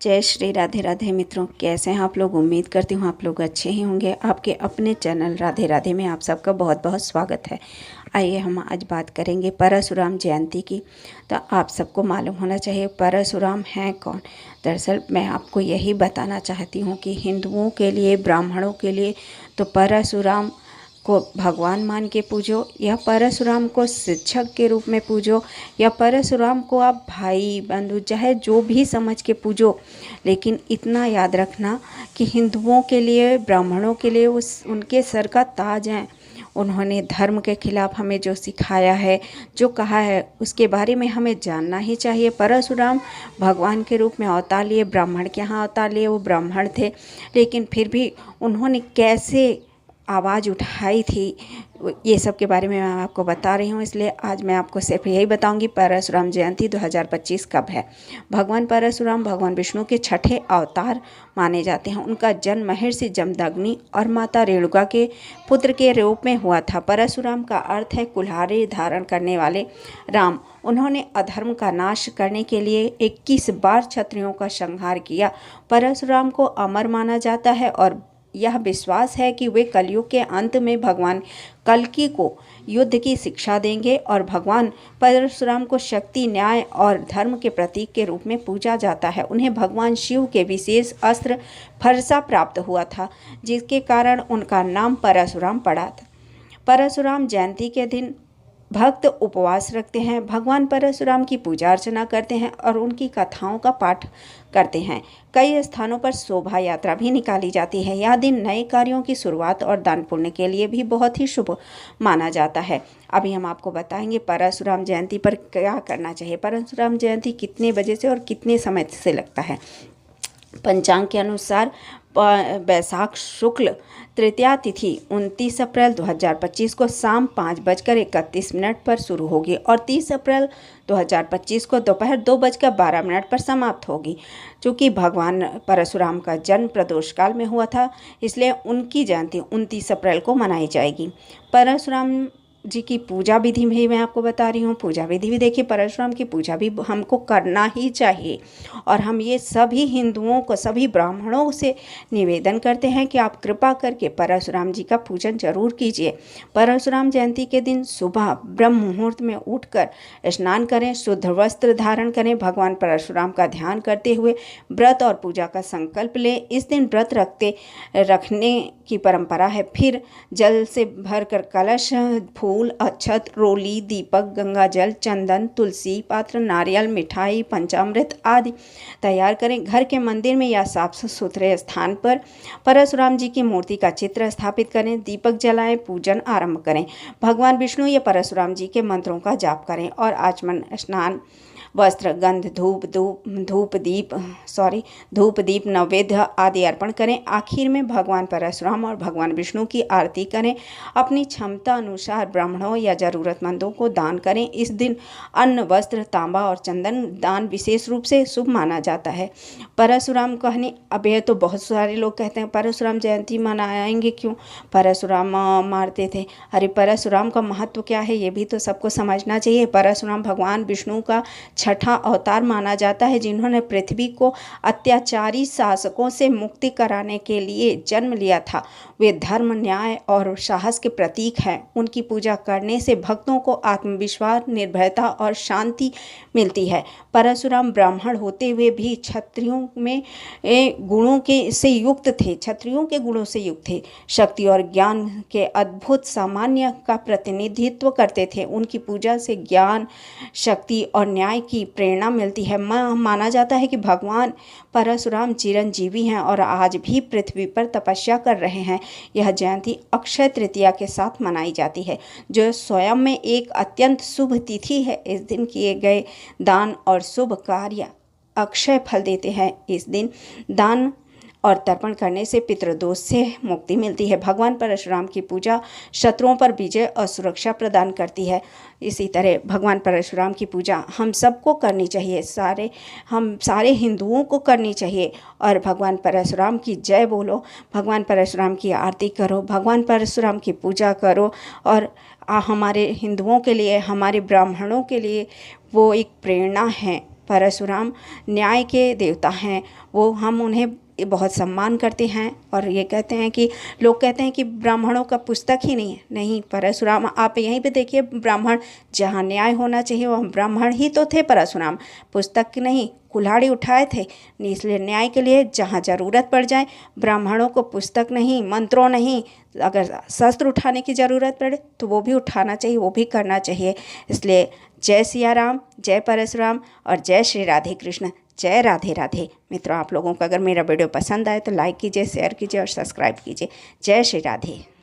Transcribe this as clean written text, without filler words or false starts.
जय श्री राधे राधे मित्रों, कैसे हैं आप लोग। उम्मीद करती हूँ आप लोग अच्छे ही होंगे। आपके अपने चैनल राधे राधे में आप सबका बहुत बहुत स्वागत है। आइए हम आज बात करेंगे परशुराम जयंती की। तो आप सबको मालूम होना चाहिए परशुराम हैं कौन। दरअसल मैं आपको यही बताना चाहती हूँ कि हिंदुओं के लिए, ब्राह्मणों के लिए तो परशुराम को भगवान मान के पूजो, या परशुराम को शिक्षक के रूप में पूजो, या परशुराम को आप भाई बंधु चाहे जो भी समझ के पूजो। लेकिन इतना याद रखना कि हिंदुओं के लिए, ब्राह्मणों के लिए उनके सर का ताज हैं। उन्होंने धर्म के खिलाफ हमें जो सिखाया है, जो कहा है, उसके बारे में हमें जानना ही चाहिए। परशुराम भगवान के रूप में अवतार लिए, ब्राह्मण के यहाँ अवतार लिए। वो ब्राह्मण थे, लेकिन फिर भी उन्होंने कैसे आवाज़ उठाई थी, ये सब के बारे में मैं आपको बता रही हूँ। इसलिए आज मैं आपको सिर्फ यही बताऊंगी परशुराम जयंती 2025 कब है। भगवान परशुराम भगवान विष्णु के छठे अवतार माने जाते हैं। उनका जन्म महर्षि जमदग्नि और माता रेणुका के पुत्र के रूप में हुआ था। परशुराम का अर्थ है कुल्हाड़ी धारण करने वाले राम। उन्होंने अधर्म का नाश करने के लिए 21 बार क्षत्रियों का संहार किया। परशुराम को अमर माना जाता है और यह विश्वास है कि वे कलयुग के अंत में भगवान कल्कि को युद्ध की शिक्षा देंगे। और भगवान परशुराम को शक्ति, न्याय और धर्म के प्रतीक के रूप में पूजा जाता है। उन्हें भगवान शिव के विशेष अस्त्र फरसा प्राप्त हुआ था, जिसके कारण उनका नाम परशुराम पड़ा था। परशुराम जयंती के दिन भक्त उपवास रखते हैं, भगवान परशुराम की पूजा अर्चना करते हैं और उनकी कथाओं का पाठ करते हैं। कई स्थानों पर शोभा यात्रा भी निकाली जाती है। यह दिन नए कार्यों की शुरुआत और दान पुण्य के लिए भी बहुत ही शुभ माना जाता है। अभी हम आपको बताएंगे परशुराम जयंती पर क्या करना चाहिए। परशुराम जयंती कितने बजे से और कितने समय से लगता है। पंचांग के अनुसार वैशाख शुक्ल तृतीया तिथि 29 अप्रैल 2025 को शाम 5:31 पर शुरू होगी और 30 अप्रैल 2025 को दोपहर 2:12 पर समाप्त होगी। चूँकि भगवान परशुराम का जन्म प्रदोष काल में हुआ था, इसलिए उनकी जयंती 29 अप्रैल को मनाई जाएगी। परशुराम जी की पूजा विधि भी मैं आपको बता रही हूँ। पूजा विधि भी देखिए, परशुराम की पूजा भी हमको करना ही चाहिए। और हम ये सभी हिंदुओं को, सभी ब्राह्मणों से निवेदन करते हैं कि आप कृपा करके परशुराम जी का पूजन जरूर कीजिए। परशुराम जयंती के दिन सुबह ब्रह्म मुहूर्त में उठकर स्नान करें, शुद्ध वस्त्र धारण करें, भगवान परशुराम का ध्यान करते हुए व्रत और पूजा का संकल्प लें। इस दिन व्रत रखने की परंपरा है। फिर जल से भरकर कलश, फूल, अक्षत, रोली, दीपक, गंगा जल, चंदन, तुलसी पात्र, नारियल, मिठाई, पंचामृत आदि तैयार करें। घर के मंदिर में या साफ सुथरे स्थान पर परशुराम जी की मूर्ति का चित्र स्थापित करें। दीपक जलाएं, पूजन आरंभ करें। भगवान विष्णु या परशुराम जी के मंत्रों का जाप करें और आचमन, स्नान, वस्त्र, गंध, धूप दीप नैवेद्य आदि अर्पण करें। आखिर में भगवान परशुराम और भगवान विष्णु की आरती करें। अपनी क्षमता अनुसार ब्राह्मणों या जरूरतमंदों को दान करें। इस दिन अन्न, वस्त्र, तांबा और चंदन दान विशेष रूप से शुभ माना जाता है। परशुराम कहने, अब यह तो बहुत सारे लोग कहते हैं परशुराम जयंती मनाएंगे क्यों, परशुराम मारते थे। अरे परशुराम का महत्व क्या है ये भी तो सबको समझना चाहिए। परशुराम भगवान विष्णु का छठा अवतार माना जाता है, जिन्होंने पृथ्वी को अत्याचारी शासकों से मुक्ति कराने के लिए जन्म लिया था। वे धर्म, न्याय और साहस के प्रतीक हैं। उनकी पूजा करने से भक्तों को आत्मविश्वास, निर्भयता और शांति मिलती है। परशुराम ब्राह्मण होते हुए भी क्षत्रियों के गुणों से युक्त थे। शक्ति और ज्ञान के अद्भुत सामान्य का प्रतिनिधित्व करते थे। उनकी पूजा से ज्ञान, शक्ति और न्याय की प्रेरणा मिलती है। माना जाता है कि भगवान परशुराम चिरंजीवी हैं और आज भी पृथ्वी पर तपस्या कर रहे हैं। यह जयंती अक्षय तृतीया के साथ मनाई जाती है, जो स्वयं में एक अत्यंत शुभ तिथि है। इस दिन किए गए दान और शुभ कार्य अक्षय फल देते हैं। इस दिन दान और तर्पण करने से पितृदोष से मुक्ति मिलती है। भगवान परशुराम की पूजा शत्रुओं पर विजय और सुरक्षा प्रदान करती है। इसी तरह भगवान परशुराम की पूजा हम सबको करनी चाहिए, हम सारे हिंदुओं को करनी चाहिए। और भगवान परशुराम की जय बोलो, भगवान परशुराम की आरती करो, भगवान परशुराम की पूजा करो। और हमारे हिंदुओं के लिए, हमारे ब्राह्मणों के लिए वो एक प्रेरणा है परशुराम न्याय के देवता हैं, वो हम उन्हें बहुत सम्मान करते हैं। और ये कहते हैं कि लोग कहते हैं कि ब्राह्मणों का पुस्तक ही नहीं है। नहीं, परशुराम आप यहीं पे देखिए, ब्राह्मण जहाँ न्याय होना चाहिए वह ब्राह्मण ही तो थे परशुराम, पुस्तक नहीं कुल्हाड़ी उठाए थे, इसलिए न्याय के लिए जहाँ ज़रूरत पड़ जाए ब्राह्मणों को पुस्तक नहीं, मंत्रों नहीं, अगर शस्त्र उठाने की ज़रूरत पड़े तो वो भी उठाना चाहिए, वो भी करना चाहिए। इसलिए जय सिया राम, जय परशुराम और जय श्री राधे कृष्ण, जय राधे राधे। मित्रों, आप लोगों को अगर मेरा वीडियो पसंद आए तो लाइक कीजिए, शेयर कीजिए और सब्सक्राइब कीजिए। जय श्री राधे।